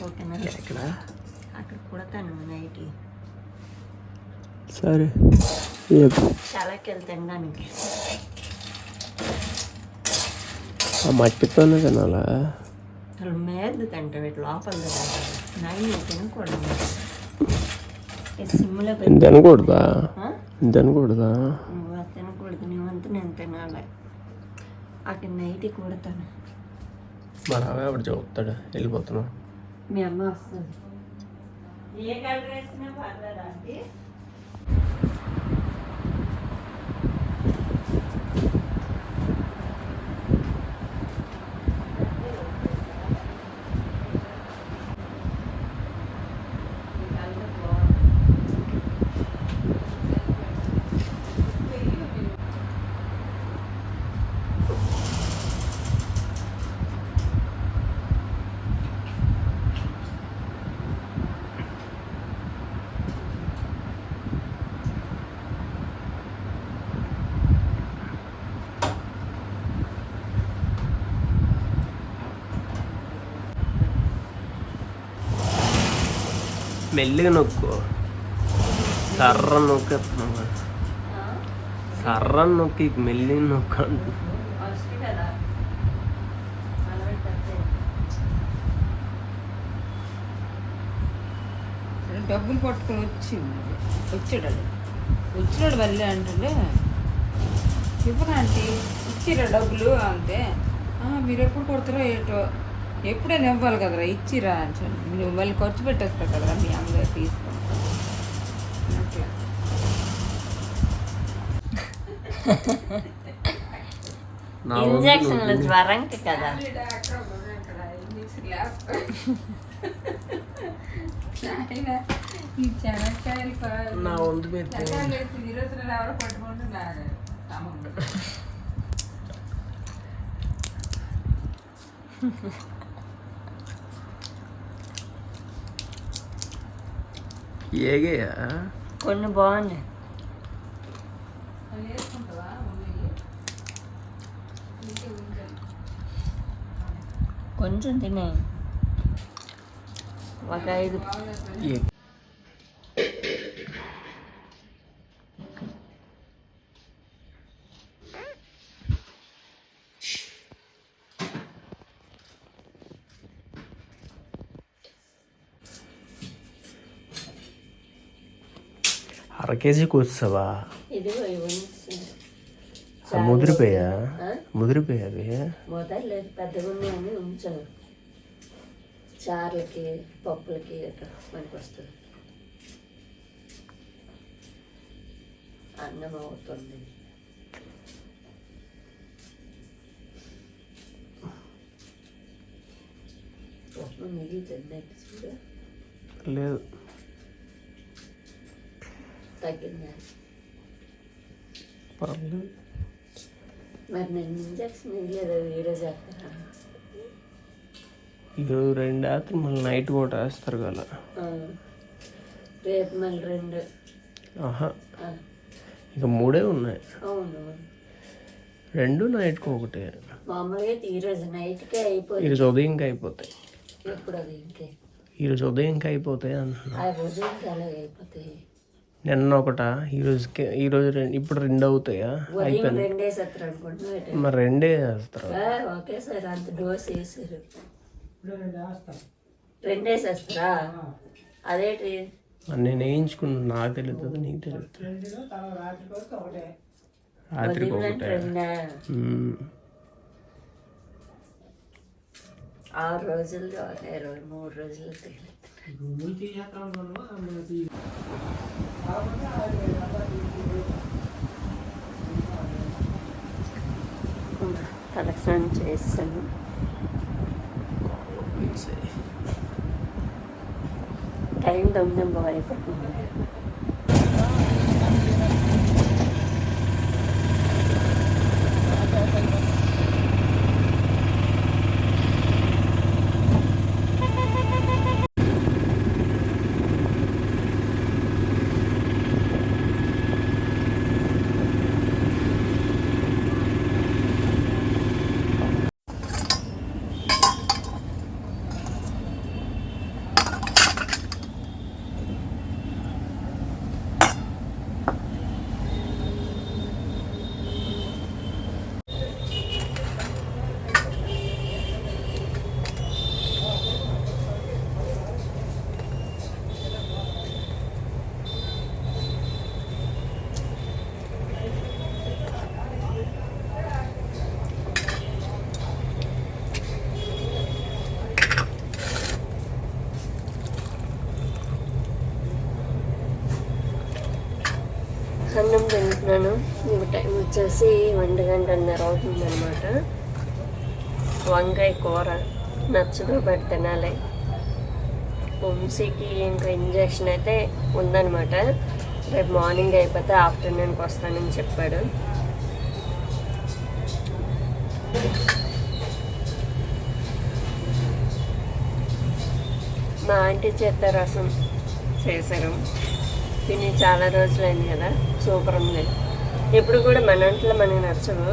ఓకేనా? ఎక్కడ అక్కడ కుడతాను నైట్. సరే చాలాకి వెళ్తాను దానికి. ఆ మట్టితోనే తినాలా? అసలు మేద్దు తింటావు ఇట్లా లోపల నైన్ తినకూడదు. సిమ్లో తినకూడదా? తినకూడదా? నువ్వు తినకూడదు. నువ్వంతా నేను తినాలి. అక్కడ నైట్ కుడతాను. మా రావే అప్పుడు చెబుతాడు వెళ్ళిపోతున్నావు. మీ అమ్మ వస్తుంది. ఏ కలర్ వేసినా పర్లేదా అండి? మెల్లిగా నొక్కు. సర్ర నొక్కేస్తున్నావు. సర్ర నొక్కి మెల్లిగా నొక్కు అంటున్నా. డబ్బులు పట్టుకొని వచ్చినాడు మళ్ళీ అంటే ఇవ్వనా అంటే ఇచ్చిరా డబ్బులు అంతే. మీరు ఎప్పుడు కొడతారో ఏటో, ఎప్పుడైనా ఇవ్వాలి కదరా, ఇచ్చిరా అంటే మీరు మళ్ళీ ఖర్చు పెట్టేస్తారు కదరా మీ అమ్మగారు తీసుకో అట్లా. ఇంజక్షన్లు జ్వరంకి కదా. ఈ చెనక్కాయలు నా వంతు పెట్టి ఈరోజులు ఎవరో పట్టుకుంటున్నారు. ఏగయా కొన్ని బాగున్నాయి. కొంచెం తినే ఒక 5. అర కేజీ కూర్చోవా? ఇదిగో ముదిరిపోయా? ముదిరిపోయా అవి మొదలేదు పెద్దగా ఉన్నాయని ఉంచాను. చార్లకి పప్పులకి అట్లా మనకి వస్తుంది. అన్నం అవుతుంది. ఉప్మా మిగిలితుంది చూడు. లేదు తగ్గిందా? పర్లేదు. మరి నేను ఇంజక్షన్ ఇవ్వలేదు. ఈరోజు వేస్తారా? ఈరోజు 2 వేస్తారు, మళ్ళీ నైట్ కూడా వేస్తారు కదా. రేపు మళ్ళీ 2. ఆహా, ఇక 3 ఉన్నాయి. అవును, 2 నైట్కి 1. మామూలుగా ఈరోజు నైట్కే అయిపోయింది. ఈరోజు ఉదయంకి అయిపోతాయి. ఎప్పుడు అది ఇంకే ఈరోజు ఉదయంకి అయిపోతాయి అంటున్నా. ఆ ఉదయంకి అలాగే అయిపోతాయి. నిన్న ఒకట, ఈరోజుకి ఈరోజు 2, ఇప్పుడు 2 అవుతాయా? అయిపోయింది. 2 వేసేస్తారు అనుకుంటున్నా. మరి 2 వేస్తారు. ఒకేసారి అంత డోస్ వేసారు. 2 వేసేస్తారా? అదేంటి నేను వేయించుకున్నా. నాకు తెలుస్తుంది, నీకు తెలుస్తుంది. రాత్రికి 1. 6 రోజుల్లో 23 రోజులు తేలి. కలెక్షన్ చేస్తాను. టైం 9 అయిపోతుంది. అన్నం తింటున్నాను. ఇప్పుడు టైం వచ్చేసి 1:30 అవుతుందన్నమాట. వంకాయ కూర నచ్చదు, బట్ తినాలి. వంశీకి ఇంకా ఇంజక్షన్ అయితే ఉందన్నమాట. రేపు మార్నింగ్ అయిపోతే ఆఫ్టర్నూన్కి వస్తానని చెప్పాడు. మా ఆంటీ చేత రసం చేశారు, తిని చాలా రోజులైంది కదా. సూపర్ ఉంది. ఎప్పుడు కూడా మన ఇంట్లో మనకి నచ్చవు.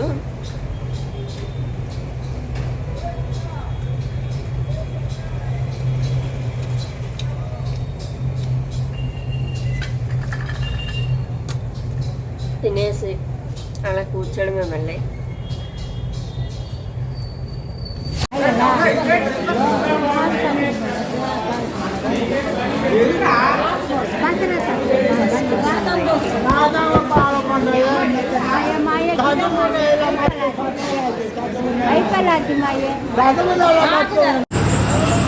తినేసి అలా కూర్చోడమే మళ్ళీ.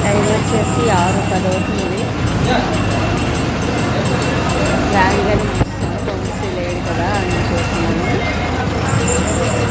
టైం వచ్చేసి 6:10 అవుతుంది. రాగానే లేడు కదా అని చూస్తున్నాను.